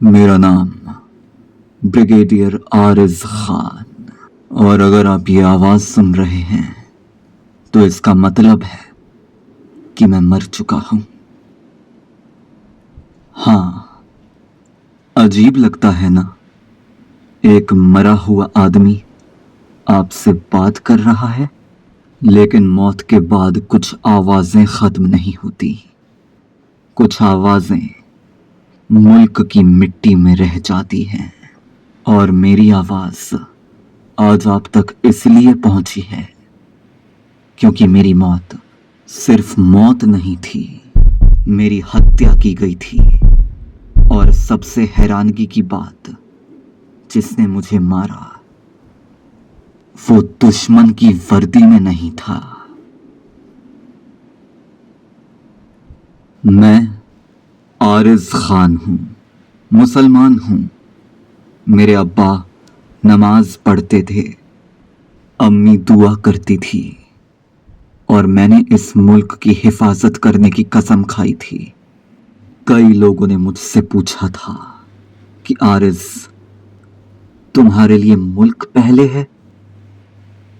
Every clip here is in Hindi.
मेरा नाम ब्रिगेडियर आरिज खान। और अगर आप ये आवाज सुन रहे हैं तो इसका मतलब है कि मैं मर चुका हूं। हाँ, अजीब लगता है ना, एक मरा हुआ आदमी आपसे बात कर रहा है, लेकिन मौत के बाद कुछ आवाजें खत्म नहीं होती। कुछ आवाजें मुल्क की मिट्टी में रह जाती हैं। और मेरी आवाज आज आप तक इसलिए पहुंची है क्योंकि मेरी मौत सिर्फ मौत नहीं थी, मेरी हत्या की गई थी। और सबसे हैरानगी की बात, जिसने मुझे मारा वो दुश्मन की वर्दी में नहीं था। मैं आरिज खान हूं, मुसलमान हूं। मेरे अब्बा नमाज पढ़ते थे, अम्मी दुआ करती थी, और मैंने इस मुल्क की हिफाजत करने की कसम खाई थी। कई लोगों ने मुझसे पूछा था कि आरिज, तुम्हारे लिए मुल्क पहले है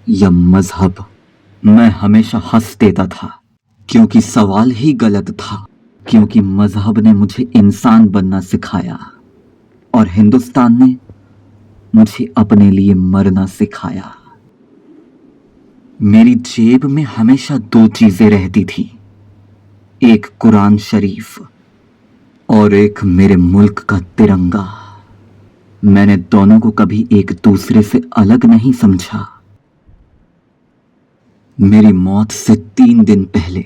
या मजहब? मैं हमेशा हंस देता था क्योंकि सवाल ही गलत था। क्योंकि मजहब ने मुझे इंसान बनना सिखाया और हिंदुस्तान ने मुझे अपने लिए मरना सिखाया। मेरी जेब में हमेशा दो चीजें रहती थी, एक कुरान शरीफ और एक मेरे मुल्क का तिरंगा। मैंने दोनों को कभी एक दूसरे से अलग नहीं समझा। मेरी मौत से 3 दिन पहले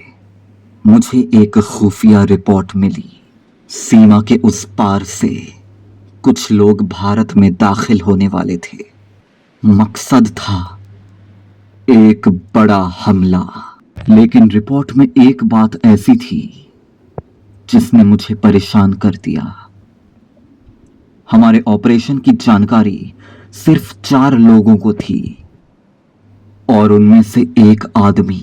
मुझे एक खुफिया रिपोर्ट मिली। सीमा के उस पार से कुछ लोग भारत में दाखिल होने वाले थे। मकसद था एक बड़ा हमला। लेकिन रिपोर्ट में एक बात ऐसी थी जिसने मुझे परेशान कर दिया। हमारे ऑपरेशन की जानकारी सिर्फ 4 लोगों को थी, और उनमें से एक आदमी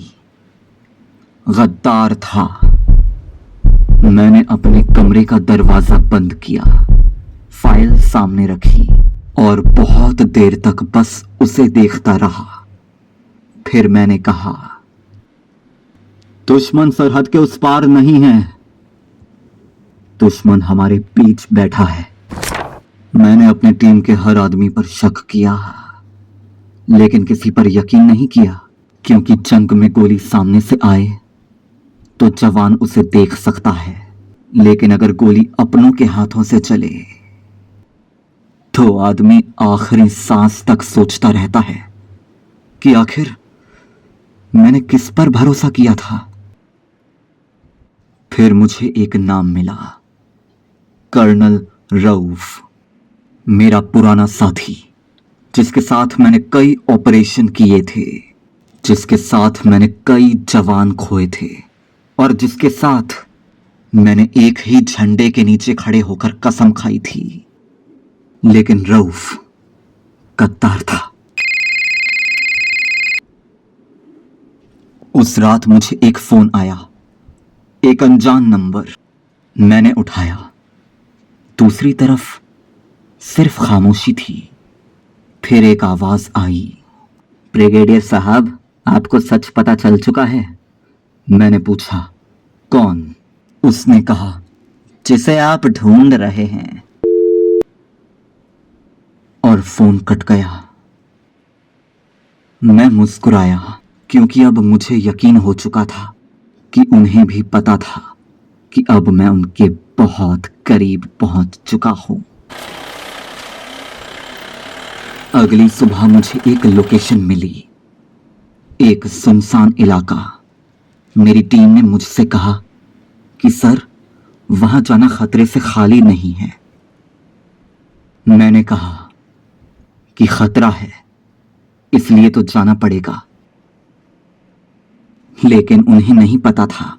गद्दार था। मैंने अपने कमरे का दरवाजा बंद किया, फाइल सामने रखी और बहुत देर तक बस उसे देखता रहा। फिर मैंने कहा, दुश्मन सरहद के उस पार नहीं है, दुश्मन हमारे बीच बैठा है। मैंने अपने टीम के हर आदमी पर शक किया, लेकिन किसी पर यकीन नहीं किया, क्योंकि जंग में गोली सामने से आए तो जवान उसे देख सकता है, लेकिन अगर गोली अपनों के हाथों से चले तो आदमी आखिरी सांस तक सोचता रहता है कि आखिर मैंने किस पर भरोसा किया था। फिर मुझे एक नाम मिला, कर्नल रऊफ, मेरा पुराना साथी, जिसके साथ मैंने कई ऑपरेशन किए थे, जिसके साथ मैंने कई जवान खोए थे, और जिसके साथ मैंने एक ही झंडे के नीचे खड़े होकर कसम खाई थी। लेकिन रऊफ गद्दार था। उस रात मुझे एक फोन आया, एक अनजान नंबर। मैंने उठाया, दूसरी तरफ सिर्फ खामोशी थी। फिर एक आवाज आई, ब्रिगेडियर साहब, आपको सच पता चल चुका है? मैंने पूछा, कौन? उसने कहा, जिसे आप ढूंढ रहे हैं। और फोन कट गया। मैं मुस्कुराया, क्योंकि अब मुझे यकीन हो चुका था कि उन्हें भी पता था कि अब मैं उनके बहुत करीब पहुंच चुका हूं। अगली सुबह मुझे एक लोकेशन मिली, एक सुनसान इलाका। मेरी टीम ने मुझसे कहा कि सर, वहां जाना खतरे से खाली नहीं है। मैंने कहा कि खतरा है, इसलिए तो जाना पड़ेगा। लेकिन उन्हें नहीं पता था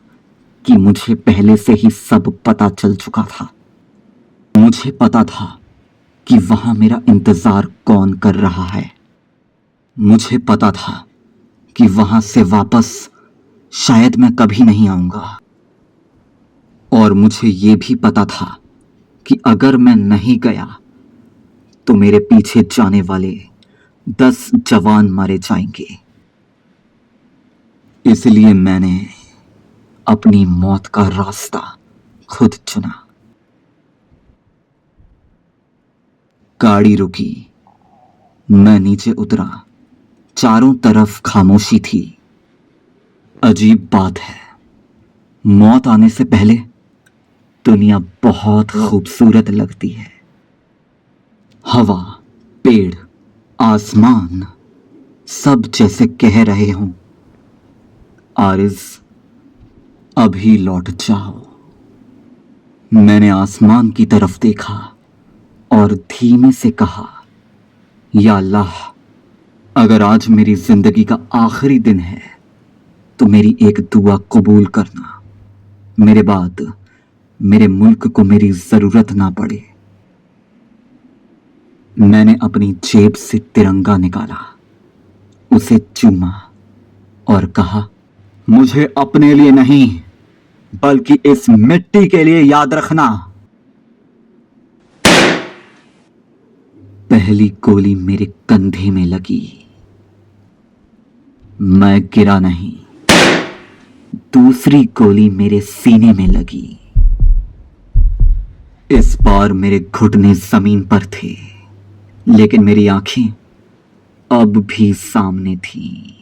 कि मुझे पहले से ही सब पता चल चुका था। मुझे पता था कि वहां मेरा इंतजार कौन कर रहा है। मुझे पता था कि वहां से वापस शायद मैं कभी नहीं आऊंगा। और मुझे ये भी पता था कि अगर मैं नहीं गया तो मेरे पीछे जाने वाले 10 जवान मारे जाएंगे। इसलिए मैंने अपनी मौत का रास्ता खुद चुना। गाड़ी रुकी, मैं नीचे उतरा। चारों तरफ खामोशी थी। अजीब बात है, मौत आने से पहले दुनिया बहुत खूबसूरत लगती है। हवा, पेड़, आसमान सब जैसे कह रहे हों, आरिज़ अभी लौट जाओ। मैंने आसमान की तरफ देखा और धीमे से कहा, या अल्लाह, अगर आज मेरी जिंदगी का आखिरी दिन है तो मेरी एक दुआ कबूल करना। मेरे बाद मेरे मुल्क को मेरी जरूरत ना पड़े। मैंने अपनी जेब से तिरंगा निकाला, उसे चूमा और कहा, मुझे अपने लिए नहीं बल्कि इस मिट्टी के लिए याद रखना। पहली गोली मेरे कंधे में लगी। मैं गिरा नहीं। दूसरी गोली मेरे सीने में लगी। इस बार मेरे घुटने जमीन पर थे, लेकिन मेरी आंखें अब भी सामने थीं।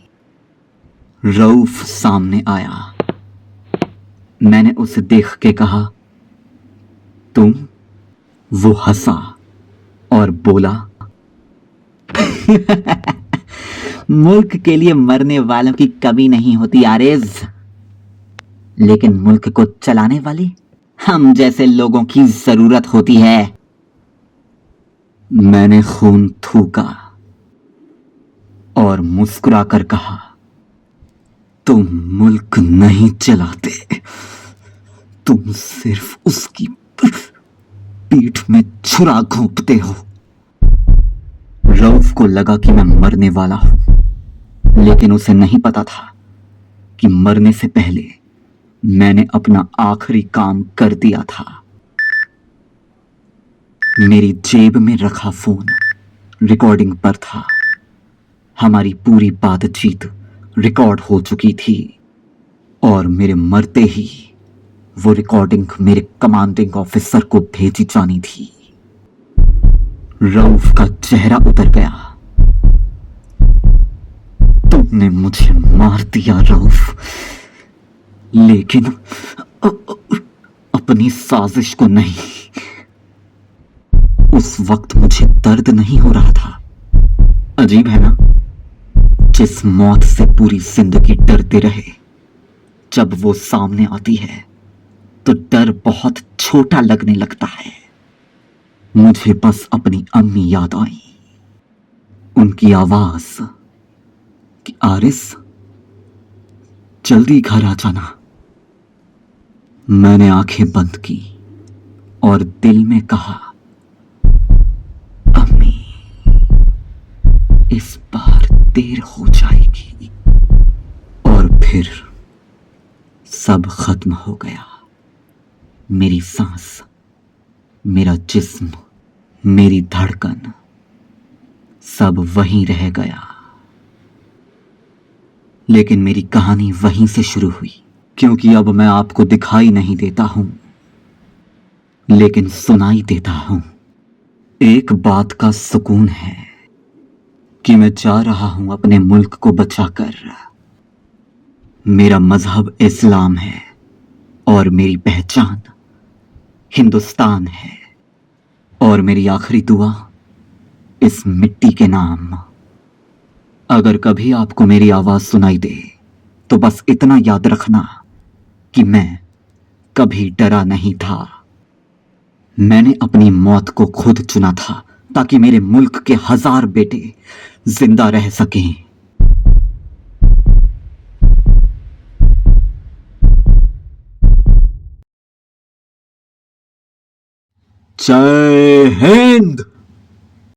रऊफ सामने आया। मैंने उसे देख के कहा, तुम? वो हंसा और बोला, मुल्क के लिए मरने वालों की कमी नहीं होती आरिज़, लेकिन मुल्क को चलाने वाली हम जैसे लोगों की जरूरत होती है। मैंने खून थूका और मुस्कुराकर कहा, तुम मुल्क नहीं चलाते, तुम सिर्फ उसकी पीठ में छुरा घोंपते हो। रऊफ को लगा कि मैं मरने वाला हूं, लेकिन उसे नहीं पता था कि मरने से पहले मैंने अपना आखिरी काम कर दिया था। मेरी जेब में रखा फोन रिकॉर्डिंग पर था। हमारी पूरी बातचीत रिकॉर्ड हो चुकी थी और मेरे मरते ही वो रिकॉर्डिंग मेरे कमांडिंग ऑफिसर को भेजी जानी थी। रऊफ का चेहरा उतर गया। तुमने मुझे मार दिया रऊफ, लेकिन अपनी साजिश को नहीं। उस वक्त मुझे दर्द नहीं हो रहा था। अजीब है ना, जिस मौत से पूरी जिंदगी डरते रहे, जब वो सामने आती है तो डर बहुत छोटा लगने लगता है। मुझे बस अपनी अम्मी याद आई। उनकी आवाज कि आरिस, जल्दी घर आ जाना। मैंने आंखें बंद की और दिल में कहा, अम्मी, इस बार देर हो जाएगी। और फिर सब खत्म हो गया। मेरी सांस, मेरा जिस्म, मेरी धड़कन, सब वहीं रह गया। लेकिन मेरी कहानी वहीं से शुरू हुई, क्योंकि अब मैं आपको दिखाई नहीं देता हूं, लेकिन सुनाई देता हूं। एक बात का सुकून है कि मैं जा रहा हूं अपने मुल्क को बचाकर। मेरा मजहब इस्लाम है और मेरी पहचान हिंदुस्तान है, और मेरी आखिरी दुआ इस मिट्टी के नाम। अगर कभी आपको मेरी आवाज सुनाई दे तो बस इतना याद रखना कि मैं कभी डरा नहीं था। मैंने अपनी मौत को खुद चुना था ताकि मेरे मुल्क के 1000 बेटे जिंदा रह सकें। जय हिंद।